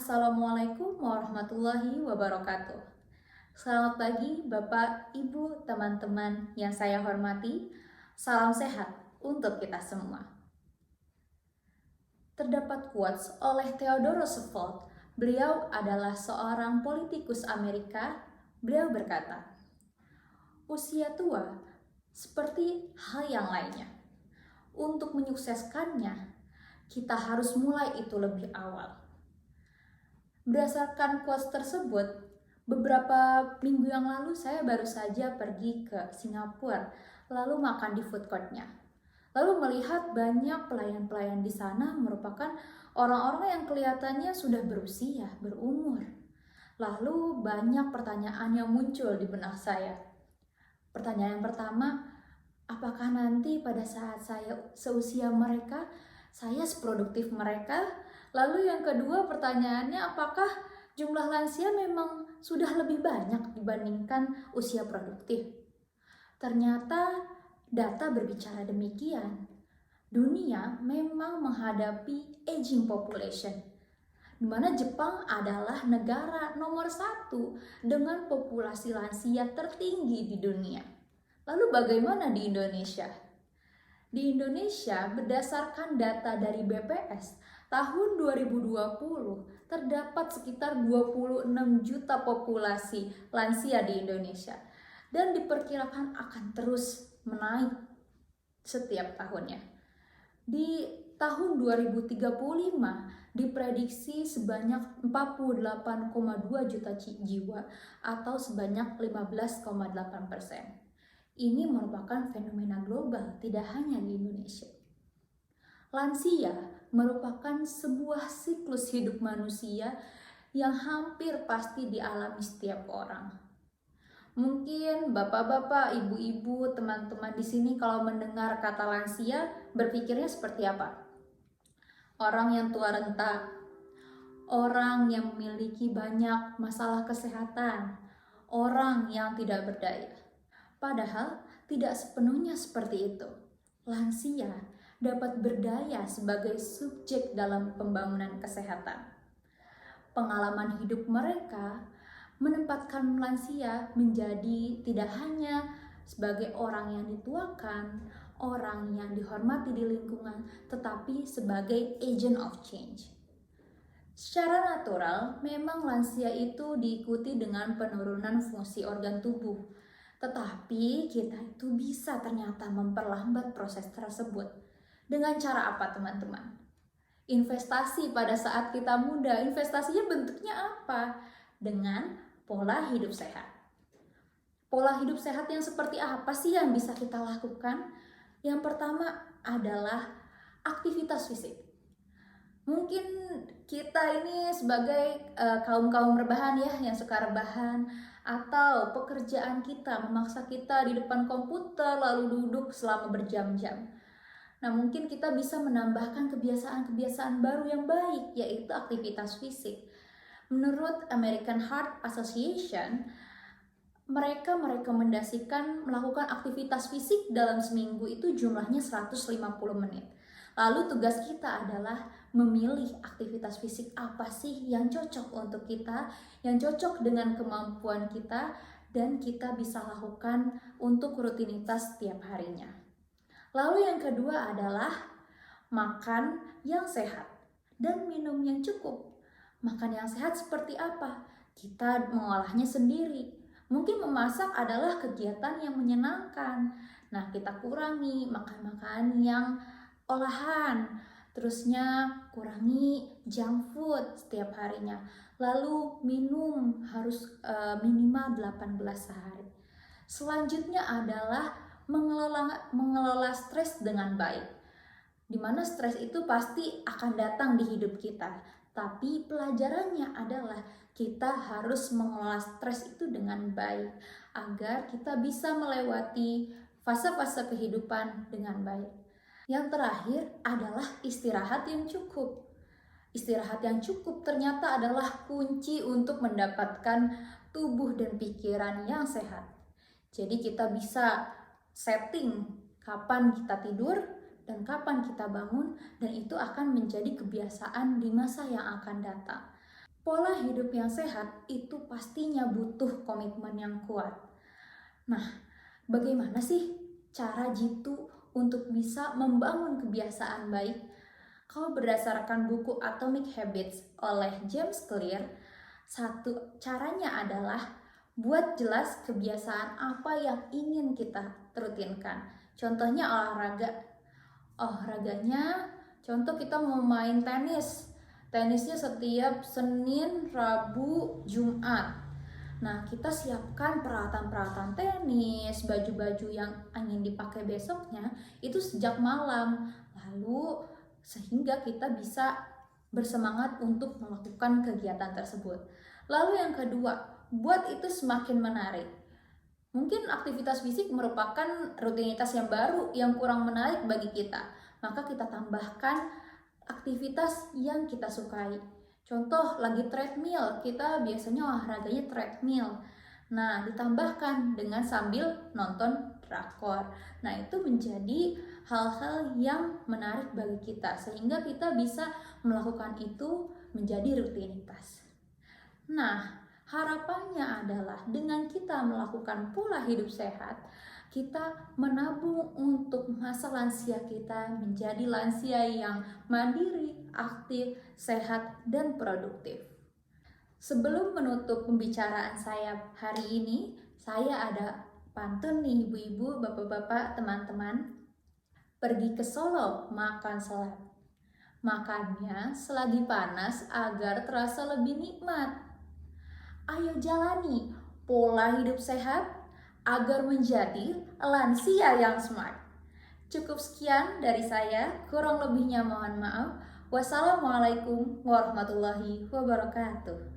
Assalamualaikum warahmatullahi wabarakatuh. Selamat pagi Bapak, Ibu, teman-teman yang saya hormati. Salam sehat untuk kita semua. Terdapat quotes oleh Theodore Roosevelt. Beliau adalah seorang politikus Amerika. Beliau berkata, "Usia tua seperti hal yang lainnya. Untuk menyukseskannya, kita harus mulai itu lebih awal." Berdasarkan quotes tersebut, beberapa minggu yang lalu saya baru saja pergi ke Singapura, lalu makan di food court-nya. Lalu melihat banyak pelayan-pelayan di sana merupakan orang-orang yang kelihatannya sudah berusia, berumur. Lalu banyak pertanyaan yang muncul di benak saya. Pertanyaan yang pertama, apakah nanti pada saat saya seusia mereka, saya seproduktif mereka? Lalu yang kedua pertanyaannya, apakah jumlah lansia memang sudah lebih banyak dibandingkan usia produktif? Ternyata data berbicara demikian. Dunia memang menghadapi aging population, di mana Jepang adalah negara nomor 1 dengan populasi lansia tertinggi di dunia. Lalu bagaimana di Indonesia? Di Indonesia, berdasarkan data dari BPS, tahun 2020 terdapat sekitar 26 juta populasi lansia di Indonesia dan diperkirakan akan terus menaik setiap tahunnya. Di tahun 2035 diprediksi sebanyak 48,2 juta jiwa atau sebanyak 15,8%. Ini merupakan fenomena global, tidak hanya di Indonesia. Lansia merupakan sebuah siklus hidup manusia yang hampir pasti dialami setiap orang. Mungkin bapak-bapak, ibu-ibu, teman-teman di sini kalau mendengar kata lansia berpikirnya seperti apa? Orang yang tua renta, orang yang memiliki banyak masalah kesehatan, orang yang tidak berdaya. Padahal tidak sepenuhnya seperti itu. Lansia dapat berdaya sebagai subjek dalam pembangunan kesehatan. Pengalaman hidup mereka menempatkan lansia menjadi tidak hanya sebagai orang yang dituakan, orang yang dihormati di lingkungan, tetapi sebagai agent of change. Secara natural, memang lansia itu diikuti dengan penurunan fungsi organ tubuh. Tetapi kita itu bisa ternyata memperlambat proses tersebut. Dengan cara apa teman-teman? Investasi pada saat kita muda, investasinya bentuknya apa? Dengan pola hidup sehat. Pola hidup sehat yang seperti apa sih yang bisa kita lakukan? Yang pertama adalah aktivitas fisik. Mungkin kita ini sebagai kaum-kaum rebahan ya, yang suka rebahan, atau pekerjaan kita memaksa kita di depan komputer lalu duduk selama berjam-jam. Nah, mungkin kita bisa menambahkan kebiasaan-kebiasaan baru yang baik, yaitu aktivitas fisik. Menurut American Heart Association, mereka merekomendasikan melakukan aktivitas fisik dalam seminggu itu jumlahnya 150 menit. Lalu tugas kita adalah memilih aktivitas fisik apa sih yang cocok untuk kita, yang cocok dengan kemampuan kita, dan kita bisa lakukan untuk rutinitas setiap harinya. Lalu yang kedua adalah makan yang sehat dan minum yang cukup. Makan yang sehat seperti apa? Kita mengolahnya sendiri. Mungkin memasak adalah kegiatan yang menyenangkan. Nah, kita kurangi makan-makan yang olahan, terusnya kurangi junk food setiap harinya. Lalu minum harus minimal 8 gelas sehari. Selanjutnya adalah mengelola stres dengan baik. Dimana stres itu pasti akan datang di hidup kita. Tapi pelajarannya adalah kita harus mengelola stres itu dengan baik agar kita bisa melewati fase-fase kehidupan dengan baik. Yang terakhir adalah istirahat yang cukup. Istirahat yang cukup ternyata adalah kunci untuk mendapatkan tubuh dan pikiran yang sehat. Jadi kita bisa setting kapan kita tidur dan kapan kita bangun, dan itu akan menjadi kebiasaan di masa yang akan datang. Pola hidup yang sehat itu pastinya butuh komitmen yang kuat. Nah, bagaimana sih cara Jitu untuk bisa membangun kebiasaan baik? Kalau berdasarkan buku Atomic Habits oleh James Clear, satu caranya adalah buat jelas kebiasaan apa yang ingin kita rutinkan. Contohnya olahraganya, contoh kita mau main tenis. Tenisnya setiap Senin, Rabu, Jumat. Nah, kita siapkan peralatan-peralatan tenis, baju-baju yang ingin dipakai besoknya itu sejak malam. Lalu sehingga kita bisa bersemangat untuk melakukan kegiatan tersebut. Lalu yang kedua, buat itu semakin menarik. Mungkin aktivitas fisik merupakan rutinitas yang baru yang kurang menarik bagi kita. Maka kita tambahkan aktivitas yang kita sukai. Contoh lagi treadmill, kita biasanya olahraganya treadmill. Nah, ditambahkan dengan sambil nonton drakor. Nah, itu menjadi hal-hal yang menarik bagi kita sehingga kita bisa melakukan itu menjadi rutinitas. Nah, harapannya adalah dengan kita melakukan pola hidup sehat, kita menabung untuk masa lansia kita menjadi lansia yang mandiri, aktif, sehat, dan produktif. Sebelum menutup pembicaraan saya hari ini, saya ada pantun nih ibu-ibu, bapak-bapak, teman-teman. Pergi ke Solo, makan salad. Makannya selagi panas agar terasa lebih nikmat. Ayo jalani pola hidup sehat agar menjadi lansia yang smart. Cukup sekian dari saya, kurang lebihnya mohon maaf. Wassalamualaikum warahmatullahi wabarakatuh.